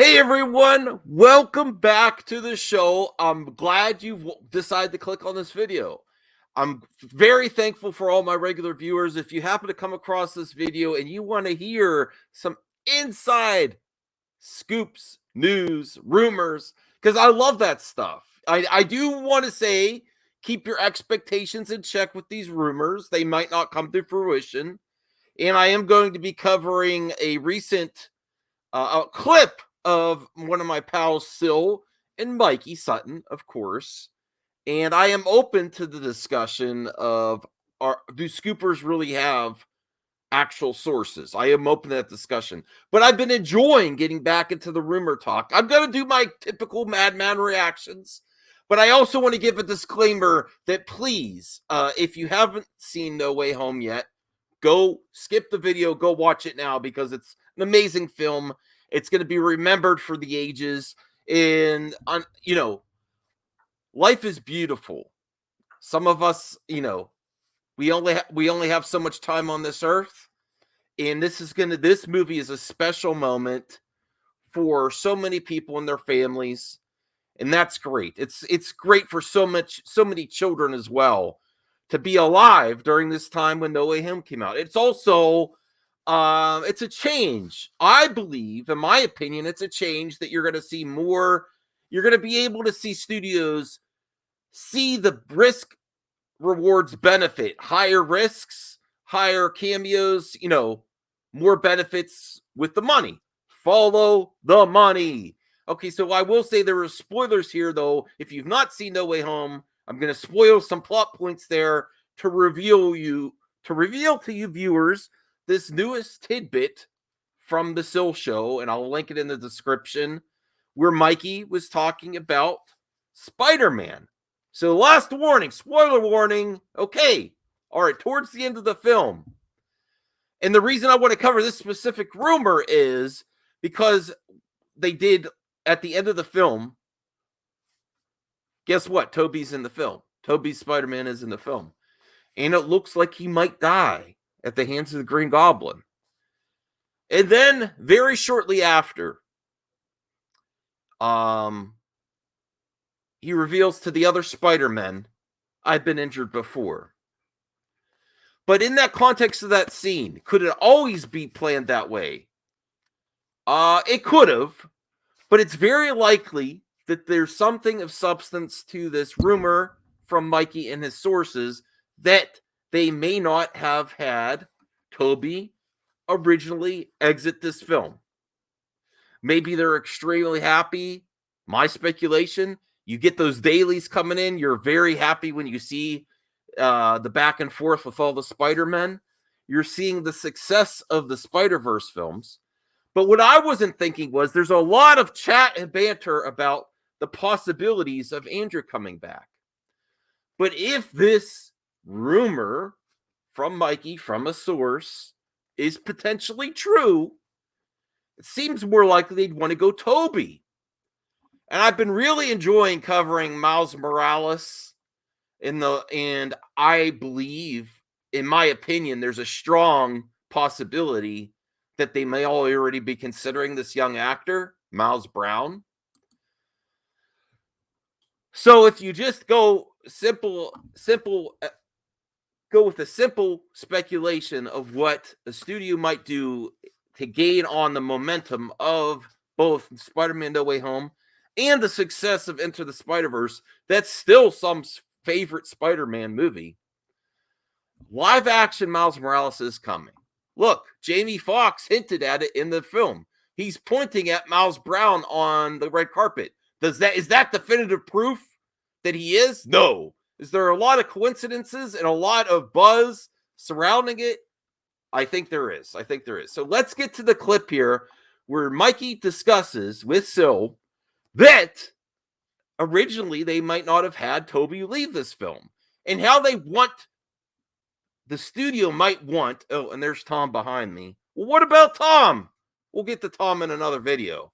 Hey everyone, welcome back to the show. I'm glad you decided to click on this video. I'm very thankful for all my regular viewers. If you happen to come across this video and you want to hear some inside scoops, news, rumors, because I love that stuff. I do want to say, keep your expectations in check with these rumors. They might not come to fruition. And I am going to be covering a recent a clip of one of my pals, Sil and Mikey Sutton, of course. And I am open to the discussion of do scoopers really have actual sources? I am open to that discussion. But I've been enjoying getting back into the rumor talk. I'm going to do my typical madman reactions. But I also want to give a disclaimer that please, if you haven't seen No Way Home yet, go skip the video, go watch it now because it's an amazing film. It's going to be remembered for the ages. And, life is beautiful. Some of us, we only have so much time on this earth. And this movie is a special moment for so many people and their families. And that's great. It's great for so many children as well to be alive during this time when No Way Home came out. It's also it's a change. I believe, in my opinion, it's a change that you're going to see more. You're going to be able to see studios see the risk rewards benefit, higher risks, higher cameos, more benefits with the money. Follow the money. Okay, so I will say there are spoilers here, though. If you've not seen No Way Home, I'm going to spoil some plot points there to reveal to you viewers this newest tidbit from the Sill Show, and I'll link it in the description, where Mikey was talking about Spider-Man. So last warning, spoiler warning. Okay, all right, towards the end of the film. And the reason I want to cover this specific rumor is because they did, at the end of the film, guess what? Toby's in the film. Toby's Spider-Man is in the film. And it looks like he might die at the hands of the Green Goblin. And then, very shortly after, he reveals to the other Spider-Men, I've been injured before. But in that context of that scene, could it always be planned that way? It could have, but it's very likely that there's something of substance to this rumor from Mikey and his sources that they may not have had Toby originally exit this film. Maybe they're extremely happy. My speculation, you get those dailies coming in. You're very happy when you see the back and forth with all the Spider-Men. You're seeing the success of the Spiderverse films. But what I wasn't thinking was there's a lot of chat and banter about the possibilities of Andrew coming back. But if this rumor from Mikey, from a source, is potentially true, it seems more likely they'd want to go Toby. And I've been really enjoying covering Miles Morales and I believe, in my opinion, there's a strong possibility that they may already be considering this young actor, Miles Brown. So if you just go go with a simple speculation of what a studio might do to gain on the momentum of both Spider-Man No Way Home and the success of Into the Spider-Verse, that's still some favorite Spider-Man movie. Live action Miles Morales is coming. Look, Jamie Foxx hinted at it in the film. He's pointing at Miles Brown on the red carpet. Is that definitive proof that he is? No. Is there a lot of coincidences and a lot of buzz surrounding it? I think there is. So let's get to the clip here where Mikey discusses with Sil that originally they might not have had Toby leave this film and how the studio might want. Oh, and there's Tom behind me. Well, what about Tom? We'll get to Tom in another video.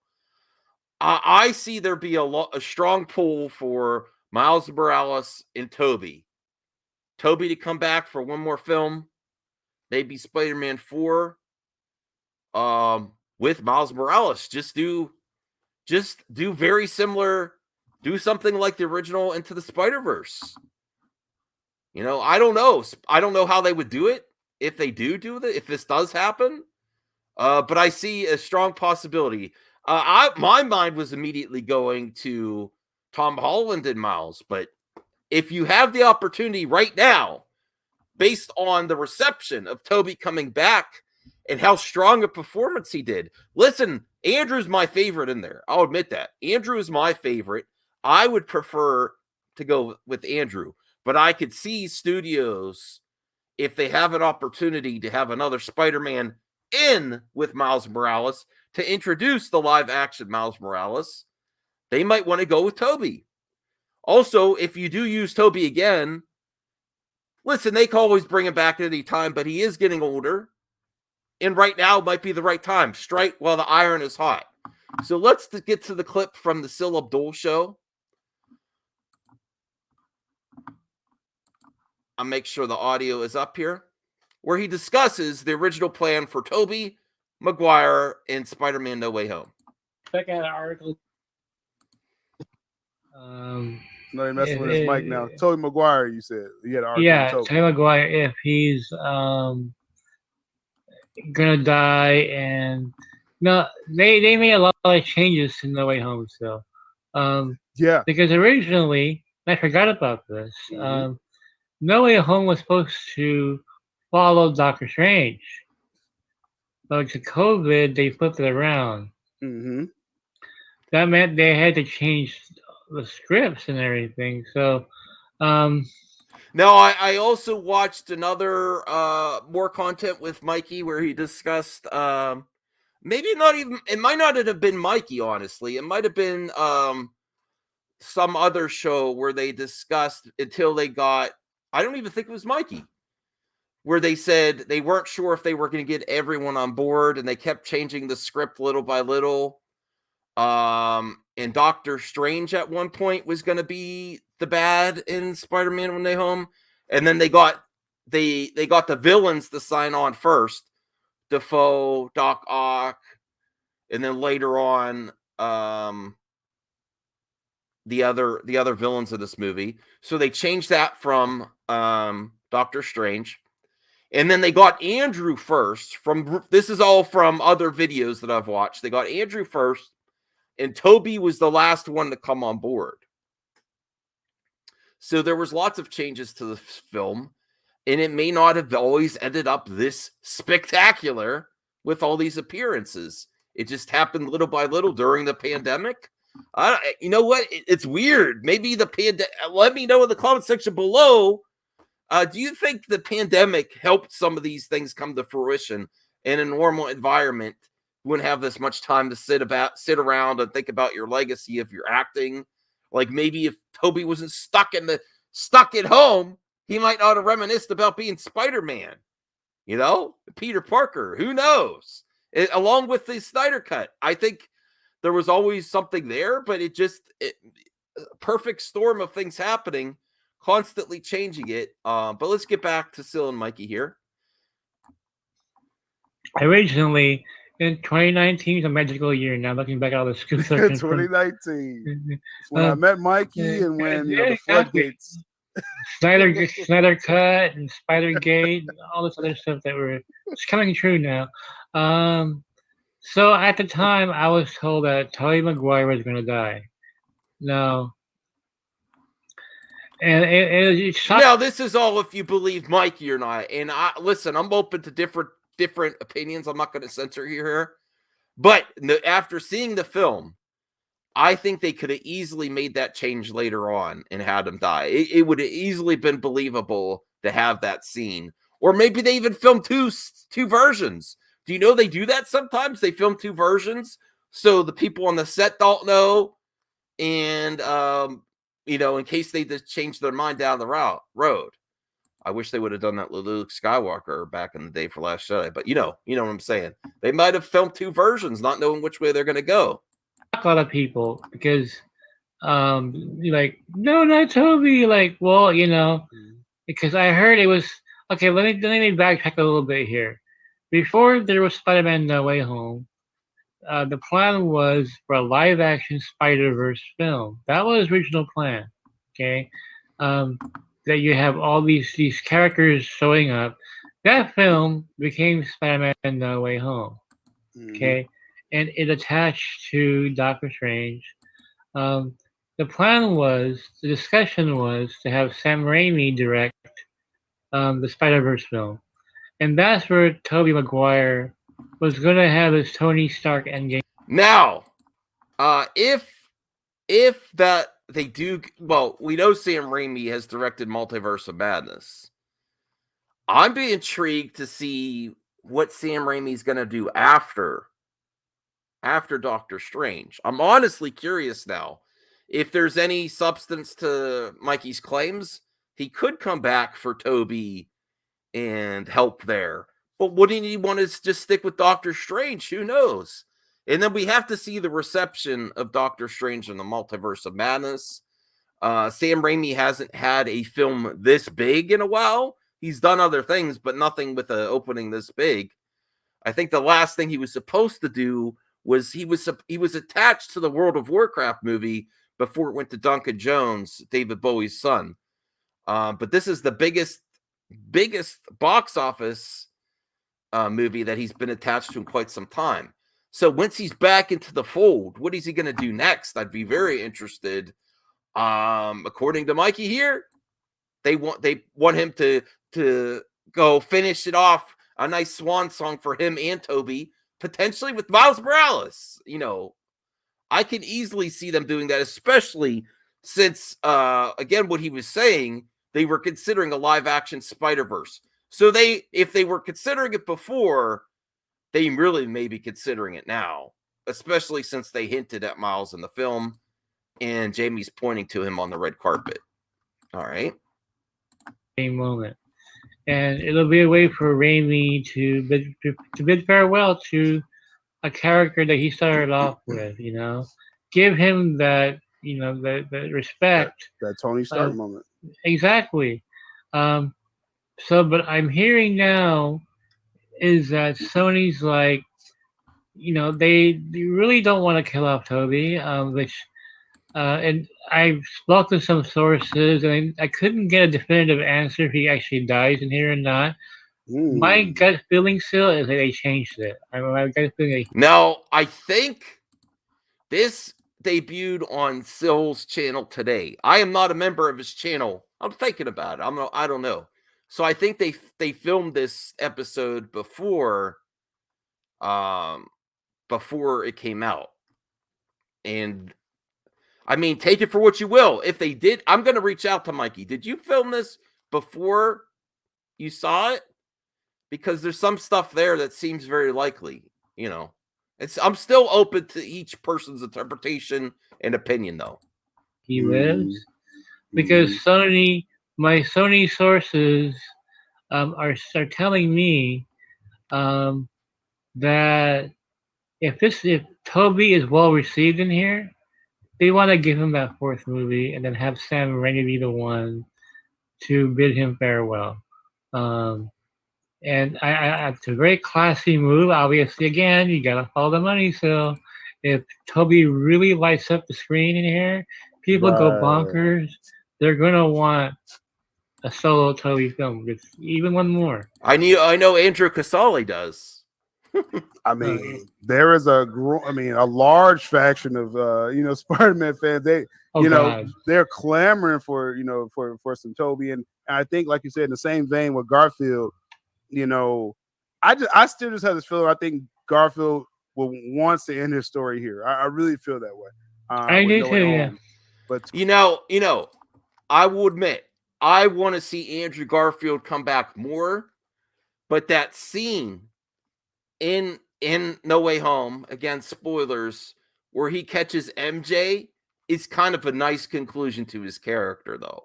I see there be a strong pull for Miles Morales and Toby. Toby to come back for one more film, maybe Spider-Man 4, with Miles Morales. Just do just do very similar, do something like the original Into the Spider-Verse. You know, I don't know. I don't know how they would do it if they do it, if this does happen. But I see a strong possibility. My mind was immediately going to Tom Holland and Miles, but if you have the opportunity right now, based on the reception of Toby coming back and how strong a performance he did. Listen, Andrew's my favorite in there. I'll admit that. Andrew is my favorite. I would prefer to go with Andrew, but I could see studios, if they have an opportunity to have another Spider-Man in with Miles Morales to introduce the live action Miles Morales, they might want to go with Toby. Also, if you do use Toby again, listen, they can always bring him back at any time, but he is getting older. And right now might be the right time. Strike while the iron is hot. So let's get to the clip from the Sil Abdul show. I'll make sure the audio is up here, where he discusses the original plan for Toby Maguire and Spider-Man No Way Home. Check out an article. No, they're messing with his mic now. Toby Maguire, you said. You had an article. Yeah, Toby Maguire, if he's gonna die, and no, they made a lot of changes in No Way Home still. Yeah. Because originally, I forgot about this. No Way Home was supposed to follow Doctor Strange. But to COVID, they flipped it around. That meant they had to change the scripts and everything. So, now I also watched another more content with Mikey where he discussed maybe not even, it might not have been Mikey, honestly. It might have been some other show where they discussed until they got, I don't even think it was Mikey, where they said they weren't sure if they were going to get everyone on board, and they kept changing the script little by little. And Doctor Strange at one point was going to be the bad in Spider-Man No Way Home, and then they got the villains to sign on first, Defoe, Doc Ock, and then later on the other villains of this movie. So they changed that from Doctor Strange. And then they got Andrew first. This is all from other videos that I've watched. They got Andrew first, and Toby was the last one to come on board. So there was lots of changes to the film, and it may not have always ended up this spectacular with all these appearances. It just happened little by little during the pandemic. You know what? It's weird. Maybe the pandemic. Let me know in the comment section below. Do you think the pandemic helped some of these things come to fruition? In a normal environment, you wouldn't have this much time to sit around and think about your legacy if you're acting. Like maybe if Toby wasn't stuck at home, he might not have reminisced about being Spider-Man. You know, Peter Parker. Who knows? Along with the Snyder Cut, I think there was always something there, but it perfect storm of things happening, constantly changing it. But let's get back to Sil and Mikey here. Originally, in 2019 is a magical year. Now looking back at all the scoop sections 2019. When I met Mikey and when the floodgates. Snyder Cut and Spider-Gate and all this other stuff it's coming true now. So at the time, I was told that Toby Maguire was going to die. No. And it now, this is all if you believe Mikey or not. And listen, I'm open to different opinions. I'm not going to censor you here. But after seeing the film, I think they could have easily made that change later on and had him die. It would have easily been believable to have that scene. Or maybe they even filmed two versions. Do you know they do that sometimes? They film two versions so the people on the set don't know. And, in case they just change their mind down the road. I wish they would have done that with Luke Skywalker back in the day for Last Jedi. But you know what I'm saying. They might have filmed two versions, not knowing which way they're going to go. A lot of people because like, no, not Toby. Like, well, because I heard it was okay. Let me backtrack a little bit here. Before there was Spider-Man No Way Home, the plan was for a live-action Spider-Verse film. That was original plan. Okay, um, that you have all these characters showing up. That film became Spider-Man No Way Home. Okay, and it attached to Doctor Strange. Um, the plan was, the discussion was to have Sam Raimi direct the Spider-Verse film, and that's where Toby Maguire was going to have his Tony Stark Endgame. Now, if that they do, well, we know Sam Raimi has directed Multiverse of Madness. I'm be intrigued to see what Sam Raimi's going to do after Doctor Strange. I'm honestly curious now. If there's any substance to Mikey's claims, he could come back for Toby and help there. But wouldn't he want to just stick with Doctor Strange? Who knows? And then we have to see the reception of Doctor Strange in the Multiverse of Madness. Sam Raimi hasn't had a film this big in a while. He's done other things, but nothing with an opening this big. I think the last thing he was supposed to do was he was attached to the World of Warcraft movie before it went to Duncan Jones, David Bowie's son. But this is the biggest box office movie that he's been attached to in quite some time. So once he's back into the fold, what is he going to do next? I'd be very interested. According to Mikey here, they want him to go finish it off, a nice swan song for him and Toby, potentially with Miles Morales. You know, I can easily see them doing that, especially since again what he was saying, they were considering a live action Spider-Verse. So if they were considering it before, they really may be considering it now, especially since they hinted at Miles in the film and Jamie's pointing to him on the red carpet. All right. Moment. And it'll be a way for Raimi to bid farewell to a character that he started off with, you know. Give him that, you know, that respect. That Tony Stark moment. Exactly. But I'm hearing now is that Sony's like, you know, they really don't want to kill off Toby, and I've spoke to some sources, and I couldn't get a definitive answer if he actually dies in here or not. My gut feeling still is that they changed it. My gut feeling. Now, I think this debuted on Sill's channel today. I am not a member of his channel. I'm thinking about it. I don't know. So I think they filmed this episode before it came out. And I mean, take it for what you will. If they did, I'm going to reach out to Mikey. Did you film this before you saw it? Because there's some stuff there that seems very likely, you know. I'm still open to each person's interpretation and opinion, though. He lives because my Sony sources are telling me that if Toby is well received in here, they want to give him that fourth movie and then have Sam Raimi be the one to bid him farewell. And it's a very classy move. Obviously, again, you gotta follow the money. So if Toby really lights up the screen in here, people go bonkers. They're gonna want a solo Toby film with even one more. I know Andrew Casale does. I mean, there is a large faction of Spider-Man fans. They're clamoring for for some Toby, and I think, like you said, in the same vein with Garfield, I still just have this feeling. I think Garfield wants to end his story here. I really feel that way. I do too. Yeah. But I will admit, I want to see Andrew Garfield come back more, but that scene in No Way Home, again, spoilers, where he catches MJ is kind of a nice conclusion to his character, though.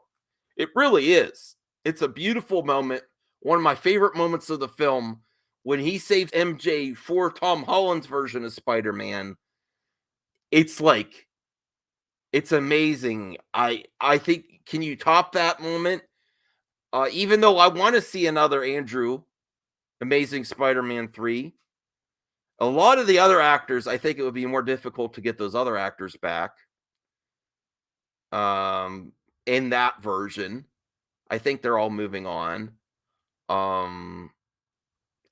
It really is. It's a beautiful moment. One of my favorite moments of the film, when he saves MJ for Tom Holland's version of Spider-Man. It's amazing. I think, can you top that moment? Even though I want to see another Andrew Amazing Spider-Man 3, A lot of the other actors, I think it would be more difficult to get those other actors back. In that version, I think they're all moving on. And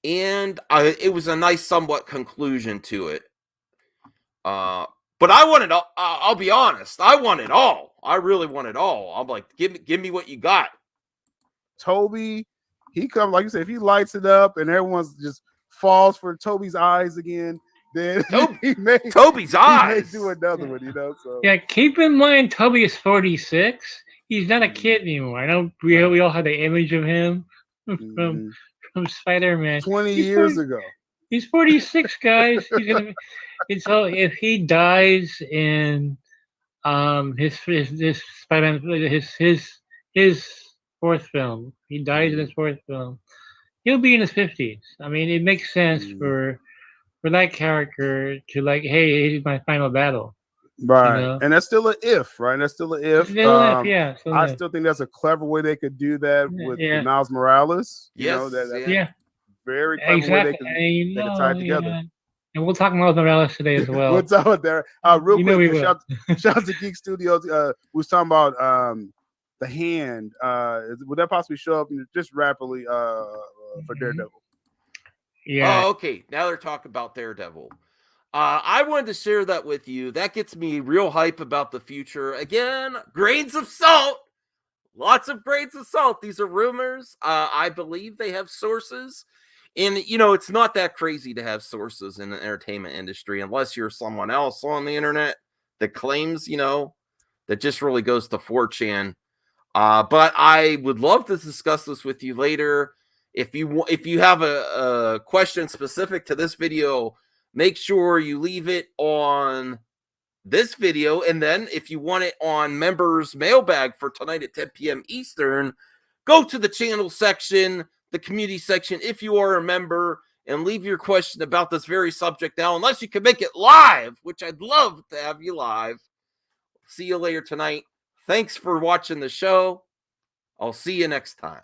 it was a nice, somewhat conclusion to it. But I want it all. I'll be honest. I want it all. I really want it all. I'm like, give me what you got. Toby, he comes, like you said, if he lights it up and everyone's just falls for Toby's eyes again, then Toby's eyes. He may do another one, you know. So yeah, keep in mind Toby is 46. He's not a kid anymore. I know we all had the image of him from Spider-Man 20 years ago. He's 46, guys. He's gonna. And so if he dies in his Spider-Man his fourth film, he dies in his fourth film, he'll be in his 50s. I mean, it makes sense for that character to like, hey, he's my final battle. Right. You know? And that's still an if, right? That's still an if. Yeah. I still think that's a clever way they could do that with Miles Morales. Yes. Very clever way they can tie it together. Yeah. And we'll talk Miles Morales today as well. We'll talk about that. Real quick, shout out to Geek Studios. We was talking about the hand. Would that possibly show up just rapidly for Daredevil? Yeah. Oh, okay. Now they're talking about Daredevil. I wanted to share that with you. That gets me real hype about the future. Again, grains of salt. Lots of grains of salt. These are rumors. I believe they have sources. And, it's not that crazy to have sources in the entertainment industry unless you're someone else on the internet that claims, that just really goes to 4chan. But I would love to discuss this with you later. If you have a question specific to this video, make sure you leave it on this video. And then if you want it on members mailbag for tonight at 10 p.m. Eastern, go to the channel section, the community section, if you are a member, and leave your question about this very subject now, unless you can make it live, which I'd love to have you live. See you later tonight. Thanks for watching the show. I'll see you next time.